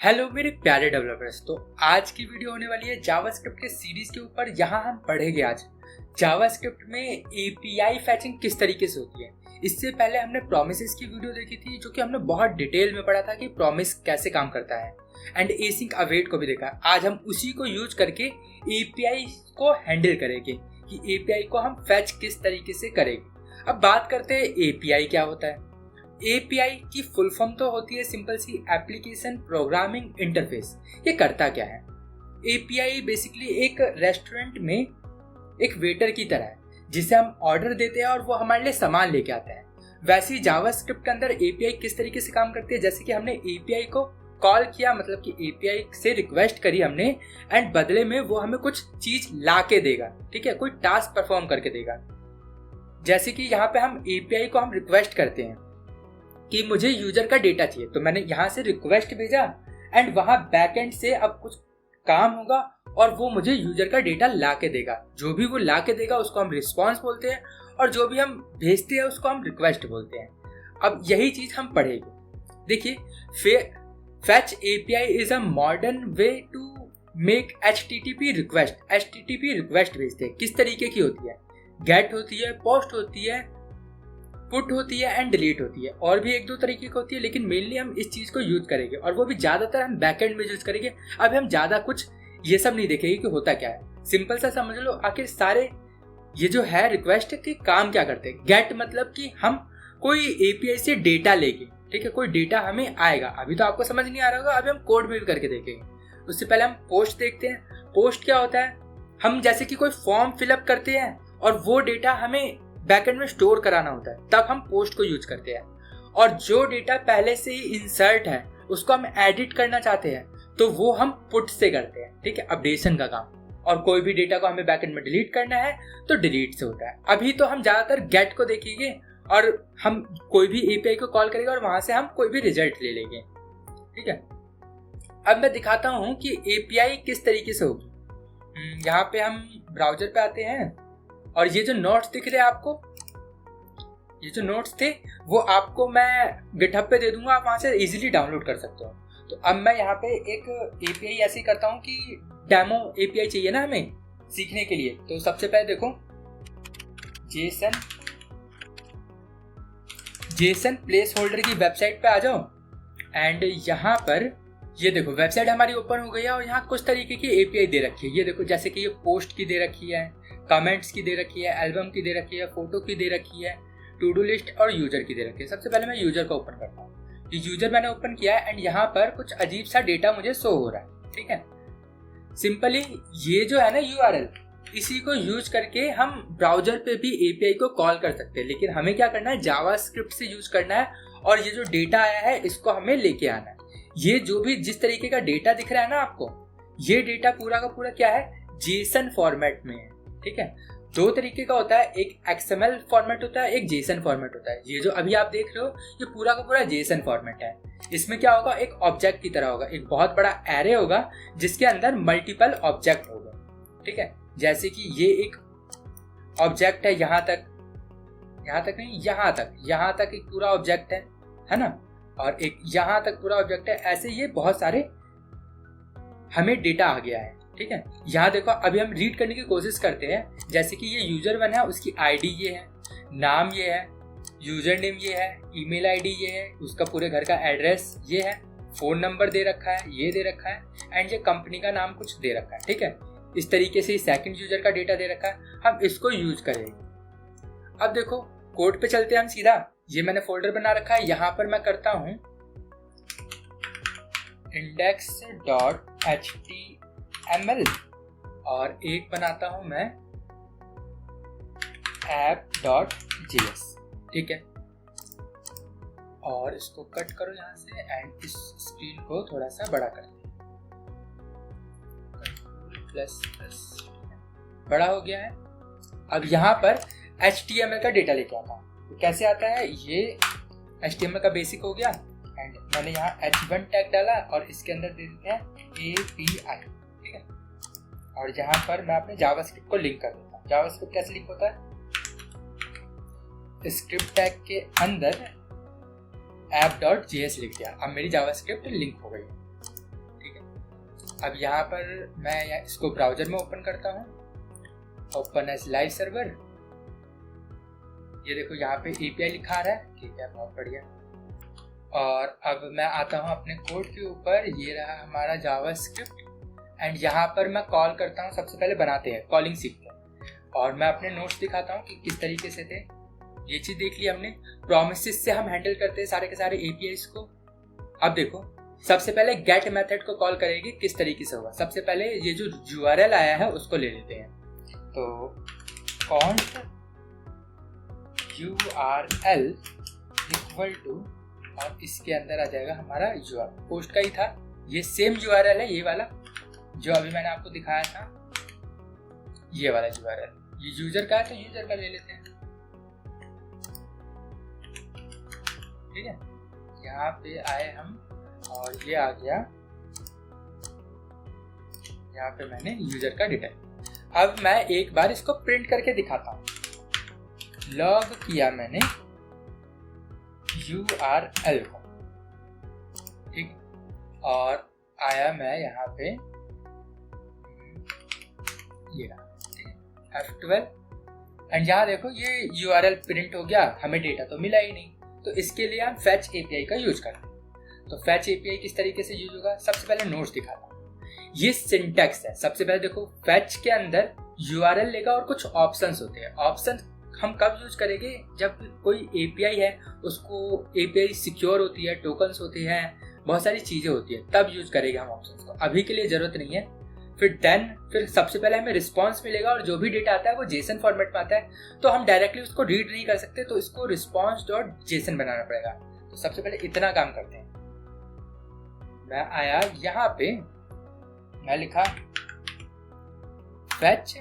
Hello मेरे प्यारे developers. तो आज की वीडियो होने वाली है जावास्क्रिप्ट के सीरीज के ऊपर। यहाँ हम पढ़ेंगे आज जावास्क्रिप्ट में एपीआई फैचिंग किस तरीके से होती है। इससे पहले हमने प्रॉमिसेस की वीडियो देखी थी, जो कि हमने बहुत डिटेल में पढ़ा था कि प्रॉमिस कैसे काम करता है, एंड एसिंक अवेट को भी देखा। आज हम उसी को यूज करके एपीआई को हैंडल करेंगे कि एपीआई को हम फैच किस तरीके से करेंगे। अब बात करते हैं एपीआई क्या होता है। एपीआई की फुल फॉर्म तो होती है सिंपल सी एप्लीकेशन प्रोग्रामिंग इंटरफेस। ये करता क्या है? एपीआई बेसिकली एक रेस्टोरेंट में एक वेटर की तरह है, जिसे हम ऑर्डर देते हैं और वो हमारे लिए सामान लेके आता है। वैसे ही जावास्क्रिप्ट के अंदर एपीआई किस तरीके से काम करती है, जैसे कि हमने एपीआई को कॉल किया, मतलब कि एपीआई से रिक्वेस्ट करी हमने, एंड बदले में वो हमें कुछ चीज ला के देगा। ठीक है, कोई टास्क परफॉर्म करके देगा। जैसे कि यहाँ पे हम एपीआई को हम रिक्वेस्ट करते हैं कि मुझे यूजर का डेटा चाहिए, तो मैंने यहाँ से रिक्वेस्ट भेजा एंड वहां बैकएंड से अब कुछ काम होगा और वो मुझे यूजर का डेटा ला के देगा। जो भी वो ला के देगा उसको हम रिस्पॉन्स बोलते हैं, और जो भी हम भेजते हैं उसको हम रिक्वेस्ट बोलते हैं। अब यही चीज हम पढ़ेंगे। देखिए, fetch API is a modern way to make HTTP request. HTTP request भेजते हैं किस तरीके की होती है? गेट होती है, पोस्ट होती है, पुट होती है एंड डिलीट होती है, और भी एक दो तरीके की होती है, लेकिन मेनली हम इस चीज को यूज करेंगे और वो भी ज्यादातर हम बैकएंड में यूज करेंगे। अभी हम ज्यादा कुछ ये सब नहीं देखेंगे कि होता क्या है। सिंपल सा समझ लो, आखिर सारे ये जो है रिक्वेस्ट के काम क्या करते हैं। गेट मतलब कि हम कोई एपीआई से डेटा लेंगे, ठीक है, कोई डेटा हमें आएगा। अभी तो आपको समझ नहीं आ रहा होगा, अभी हम कोड में भी करके देखेंगे। उससे पहले हम पोस्ट देखते हैं। पोस्ट क्या होता है? हम जैसे कि कोई फॉर्म फिलअप करते हैं और वो डेटा हमें बैकएंड में स्टोर कराना होता है, तब हम पोस्ट को यूज करते हैं। और जो डेटा पहले से ही इंसर्ट है उसको हम एडिट करना चाहते हैं, तो वो हम पुट से करते हैं। ठीक है, अपडेशन का काम। और कोई भी डेटा को हमें बैकएंड में डिलीट करना है तो डिलीट से होता है। अभी तो हम ज्यादातर गेट को देखेंगे और हम कोई भी एपीआई को कॉल करेंगे और वहां से हम कोई भी रिजल्ट ले लेंगे। ठीक है, अब मैं दिखाता हूं कि एपीआई किस तरीके से होगी। यहाँ पे हम ब्राउजर पे आते हैं और ये जो नोट्स दिख रहे हैं आपको, ये जो नोट्स थे वो आपको मैं गिटहब पे दे दूंगा, आप वहां से इजीली डाउनलोड कर सकते हो। तो अब मैं यहाँ पे एक एपीआई ऐसे करता हूँ कि डेमो एपीआई चाहिए ना हमें सीखने के लिए। तो सबसे पहले देखो, जेसन प्लेस होल्डर की वेबसाइट पे आ जाओ, एंड यहाँ पर ये देखो वेबसाइट हमारी ओपन हो गई है और यहाँ कुछ तरीके की एपीआई दे रखी है। ये देखो, जैसे कि ये पोस्ट की दे रखी है, कमेंट्स की दे रखी है, एल्बम की दे रखी है, फोटो की दे रखी है, टू डू लिस्ट और यूजर की दे रखी है। सबसे पहले मैं यूजर को ओपन करता हूँ। ये यूजर मैंने ओपन किया है एंड यहाँ पर कुछ अजीब सा डेटा मुझे शो हो रहा है। ठीक है, सिंपली ये जो है ना यूआरएल, इसी को यूज करके हम ब्राउजर पे भी एपीआई को कॉल कर सकते हैं, लेकिन हमें क्या करना है, जावास्क्रिप्ट से यूज करना है। और ये जो डेटा आया है इसको हमें लेके आना है। ये जो भी जिस तरीके का डेटा दिख रहा है ना आपको, ये डेटा पूरा का पूरा क्या है, जेसन फॉर्मेट में है। ठीक है, दो तरीके का होता है, एक एक्सएमएल फॉर्मेट होता है, एक जेसन फॉर्मेट होता है। ये जो अभी आप देख रहे हो ये पूरा का पूरा जेसन फॉर्मेट है। इसमें क्या होगा, एक ऑब्जेक्ट की तरह होगा, एक बहुत बड़ा एरे होगा जिसके अंदर मल्टीपल ऑब्जेक्ट होगा। ठीक है, जैसे कि ये एक ऑब्जेक्ट है, यहाँ तक नहीं, यहाँ तक एक पूरा ऑब्जेक्ट है ना, और एक यहाँ तक पूरा ऑब्जेक्ट है। ऐसे ये बहुत सारे हमें डेटा आ गया है। ठीक है, यहाँ देखो, अभी हम रीड करने की कोशिश करते हैं। जैसे कि ये यूजर वन है, उसकी आईडी ये है, नाम ये है, यूजर नेम ये है, ईमेल आईडी ये है, उसका पूरे घर का एड्रेस ये है, फोन नंबर दे रखा है, ये दे रखा है, एंड ये कंपनी का नाम कुछ दे रखा है। ठीक है, इस तरीके से सेकंड यूजर का डेटा दे रखा है, हम इसको यूज करेंगे। अब देखो, कोड पे चलते हैं हम सीधा। ये मैंने फोल्डर बना रखा है, यहाँ पर मैं करता हूँ index.html और एक बनाता हूं मैं app.js। ठीक है, और इसको कट करो यहाँ से एंड इस स्क्रीन को थोड़ा सा बड़ा कर दो, प्लस बड़ा हो गया है। अब यहाँ पर HTML का डेटा लेके आता हूँ। तो कैसे आता है, ये HTML का बेसिक हो गया, एंड मैंने यहाँ h1 टैग डाला और इसके अंदर दे देते हैं API। ठीक है, और यहाँ पर मैं अपने जावास्क्रिप्ट को लिंक कर देता हूँ। जावास्क्रिप्ट कैसे लिंक होता है, स्क्रिप्ट टैग के अंदर app.js लिख दिया। अब मेरी जावास्क्रिप्ट लिंक हो गई। अब यहाँ पर मैं इसको ब्राउजर में ओपन करता हूँ, ओपन एज लाइव सर्वर। ये देखो यहाँ पे API लिखा आ रहा है, ठीक है, बहुत बढ़िया। और अब मैं आता हूँ अपने कोड के ऊपर, ये रहा हमारा जावास्क्रिप्ट, एंड यहाँ पर मैं कॉल करता हूँ। सबसे पहले बनाते हैं, कॉलिंग सीखते हैं, और मैं अपने नोट्स दिखाता हूँ कि किस तरीके से थे। ये चीज़ देख ली हमने, प्रोमिसेस से हम हैंडल करते हैं सारे के सारे APIs को। अब देखो सबसे पहले गेट मेथड को कॉल करेंगे, किस तरीके से होगा। सबसे पहले ये जो URL आया है उसको ले लेते हैं, तो const URL इक्वल टू, और इसके अंदर आ जाएगा हमारा URL, पोस्ट का ही था, ये सेम URL है, ये वाला जो अभी मैंने आपको दिखाया था, ये वाला URL। ये यूजर का है तो यूजर का ले लेते हैं, ठीक है। यहाँ पे आए हम, और ये आ गया, यहाँ पे मैंने यूजर का डेटा। अब मैं एक बार इसको प्रिंट करके दिखाता हूँ। लॉग किया मैंने URL को, ठीक, और आया मैं यहाँ पे, ये F12, एंड यहाँ देखो ये URL प्रिंट हो गया, हमें डेटा तो मिला ही नहीं। तो इसके लिए हम फैच API का यूज करते हैं। तो फैच API किस तरीके से यूज होगा, सबसे पहले नोट्स दिखाता हूँ। ये सिंटैक्स है। सबसे पहले देखो फैच के अंदर URL लेगा और कुछ ऑप्शंस होते हैं। ऑप्शन हम कब यूज करेंगे, जब कोई API है उसको API सिक्योर होती है, टोकन्स होते हैं, बहुत सारी चीजें होती है, तब यूज करेंगे हम ऑप्शंस को। अभी के लिए जरूरत नहीं है। फिर सबसे पहले हमें रिस्पॉन्स मिलेगा, और जो भी डेटा आता है वो जेसन फॉर्मेट में आता है, तो हम डायरेक्टली उसको रीड नहीं कर सकते, तो इसको response.json बनाना पड़ेगा। तो सबसे पहले इतना काम करते हैं। मैं आया यहाँ पे, मैं लिखा fetch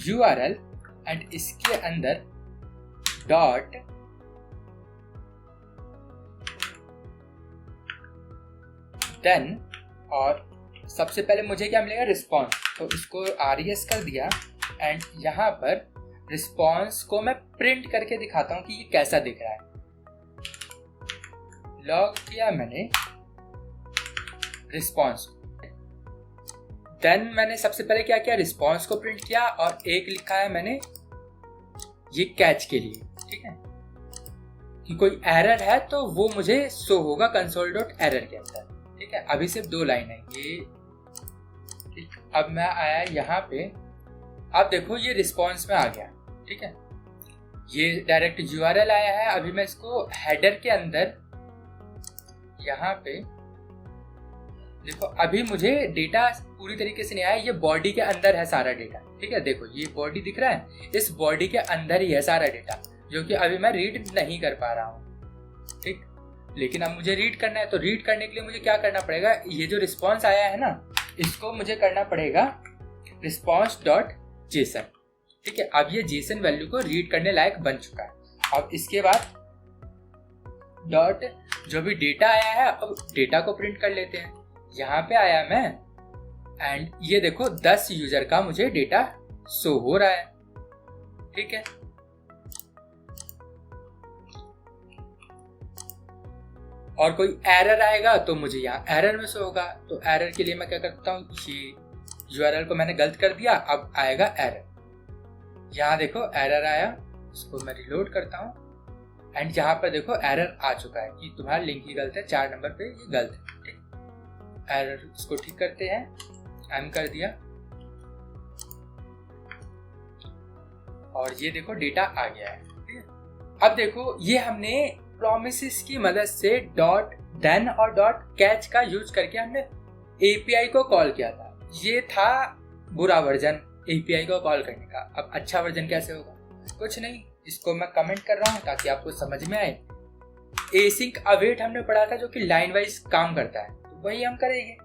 URL, एंड इसके अंदर डॉट देन, और सबसे पहले मुझे क्या मिलेगा, रिस्पॉन्स। तो इसको RES कर दिया, एंड यहाँ पर रिस्पॉन्स को मैं प्रिंट करके दिखाता हूँ कि ये कैसा दिख रहा है। लॉग किया मैंने रिस्पॉन्स, देन मैंने सबसे पहले क्या किया, रिस्पॉन्स को प्रिंट किया, और एक लिखा है मैंने ये कैच के लिए, ठीक है, कि कोई एरर है तो वो मुझे शो होगा console.error के अंदर, ठीक है। अभी सिर्फ 2 लाइन है ये, ठीक। अब मैं आया यहाँ पे, अब देखो ये रिस्पॉन्स में आ गया, ठीक है। ये डायरेक्ट URL आया है। अभी मैं इसको हेडर के अंदर, यहाँ पे देखो, अभी मुझे डेटा पूरी तरीके से नहीं आया, ये बॉडी के अंदर है सारा डेटा, ठीक है। देखो ये बॉडी दिख रहा है, इस बॉडी के अंदर ही है सारा डेटा, जो कि अभी मैं रीड नहीं कर पा रहा हूँ, ठीक। लेकिन अब मुझे रीड करना है, तो रीड करने के लिए मुझे क्या करना पड़ेगा, ये जो रिस्पॉन्स आया है ना, इसको मुझे करना पड़ेगा response.json, ठीक है। अब ये JSON वैल्यू को रीड करने लायक बन चुका है। अब इसके बाद डॉट जो भी डेटा आया है, अब डेटा को प्रिंट कर लेते हैं। यहाँ पे आया मैं, एंड ये देखो 10 यूजर का मुझे डेटा शो हो रहा है, ठीक है। और कोई एरर आएगा तो मुझे यहाँ एरर में शो होगा। तो एरर के लिए मैं क्या करता हूँ, ये URL को मैंने गलत कर दिया, अब आएगा एरर। यहाँ देखो एरर आया, इसको मैं रिलोड करता हूँ, एंड यहाँ पर देखो एरर आ चुका है कि तुम्हारा लिंक ही गलत है, 4 नंबर पे ये गलत है, ठीक। एरर इसको ठीक करते हैं, एम कर दिया, और ये देखो डेटा आ गया है, ठीक है। अब देखो ये हमने प्रोमिसेस की मदद से डॉट देन और डॉट कैच का यूज करके हमने API को कॉल किया था। ये था बुरा वर्जन API को कॉल करने का। अब अच्छा वर्जन कैसे होगा, कुछ नहीं, इसको मैं कमेंट कर रहा हूँ ताकि आपको समझ में आए। एसिंक अवेट हमने पढ़ा था, जो कि लाइन वाइज काम करता है, तो वही हम करेंगे।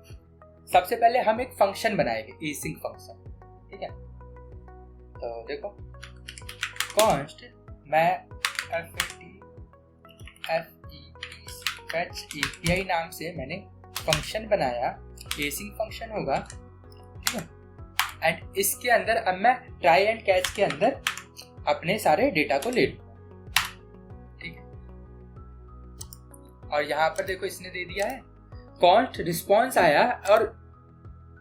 सबसे पहले हम एक फंक्शन बनाएंगे, एसिंक फंक्शन, ठीक है। तो देखो कॉन्स्ट, मैं fetch API नाम से मैंने फंक्शन बनाया, एसिंक फंक्शन होगा, ठीक है। एंड इसके अंदर अब मैं ट्राई एंड कैच के अंदर अपने सारे डेटा को ले लूंगा, ठीक है। और यहाँ पर देखो इसने दे दिया है कॉन्स्ट रिस्पॉन्स आया, और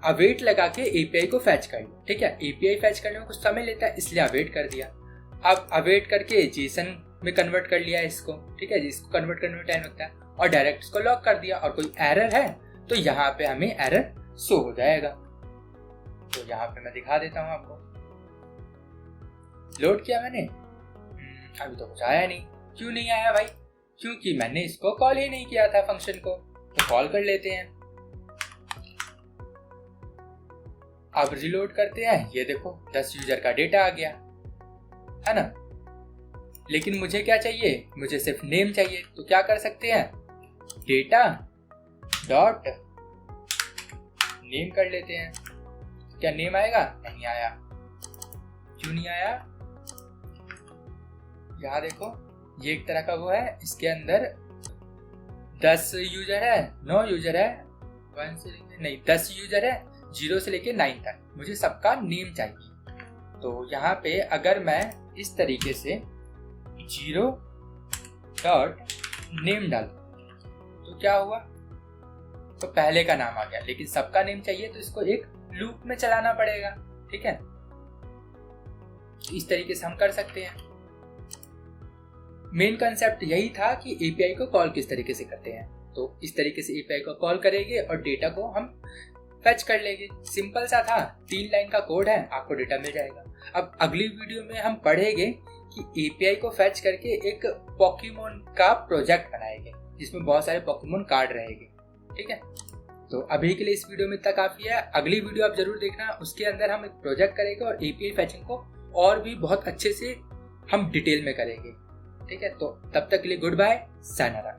अवेट लगा के एपीआई को फैच कर लो। ठीक है, एपीआई फैच करने में कुछ समय लेता है, इसलिए अवेट कर दिया। अब अवेट करके जेसन में कन्वर्ट कर लिया इसको। ठीक है, जिसको कन्वर्ट करने में टाइम लगता है, और डायरेक्ट इसको लॉक कर दिया। और कोई एरर है तो यहाँ पे हमें एरर शो हो जाएगा। तो यहाँ पे मैं दिखा देता हूँ आपको। लोड किया मैंने, अभी तो कुछ आया नहीं। क्यों नहीं आया भाई? क्योंकि मैंने इसको कॉल ही नहीं किया था फंक्शन को। तो कॉल कर लेते हैं। अब रिलोड करते हैं, ये देखो 10 यूजर का डेटा आ गया है ना। लेकिन मुझे क्या चाहिए? मुझे सिर्फ नेम चाहिए। तो क्या कर सकते हैं, डेटा डॉट नेम कर लेते हैं। क्या नेम आएगा? नहीं आया। क्यों नहीं आया? यहाँ देखो, ये एक तरह का वो है, इसके अंदर 10 यूजर है, 9 यूजर है, 1 से लेके नहीं 10 यूजर है, 0 से लेके 9 तक। मुझे सबका नेम चाहिए। तो यहाँ पे अगर मैं इस तरीके से 0 डॉट नेम डालूं तो क्या हुआ? तो पहले का नाम आ गया, लेकिन सबका नेम चाहिए तो इसको एक लूप में चलाना पड़ेगा। ठीक है, इस तरीके से हम कर सकते हैं। मेन कंसेप्ट यही था कि एपीआई को कॉल किस तरीके से करते हैं। तो इस तरीके से एपीआई को कॉल करेंगे और डेटा को हम फैच कर लेंगे। सिंपल सा था, 3 लाइन का कोड है, आपको डेटा मिल जाएगा। अब अगली वीडियो में हम पढ़ेंगे कि एपीआई को फैच करके एक पोकेमोन का प्रोजेक्ट बनाएंगे जिसमें बहुत सारे पोकेमोन कार्ड रहेंगे। ठीक है, तो अभी के लिए इस वीडियो में इतना काफी है। अगली वीडियो आप जरूर देखना, उसके अंदर हम एक प्रोजेक्ट करेंगे और एपीआई फैचिंग को और भी बहुत अच्छे से हम डिटेल में करेंगे। ठीक है, तो तब तक के लिए गुड बाय, सायनारा।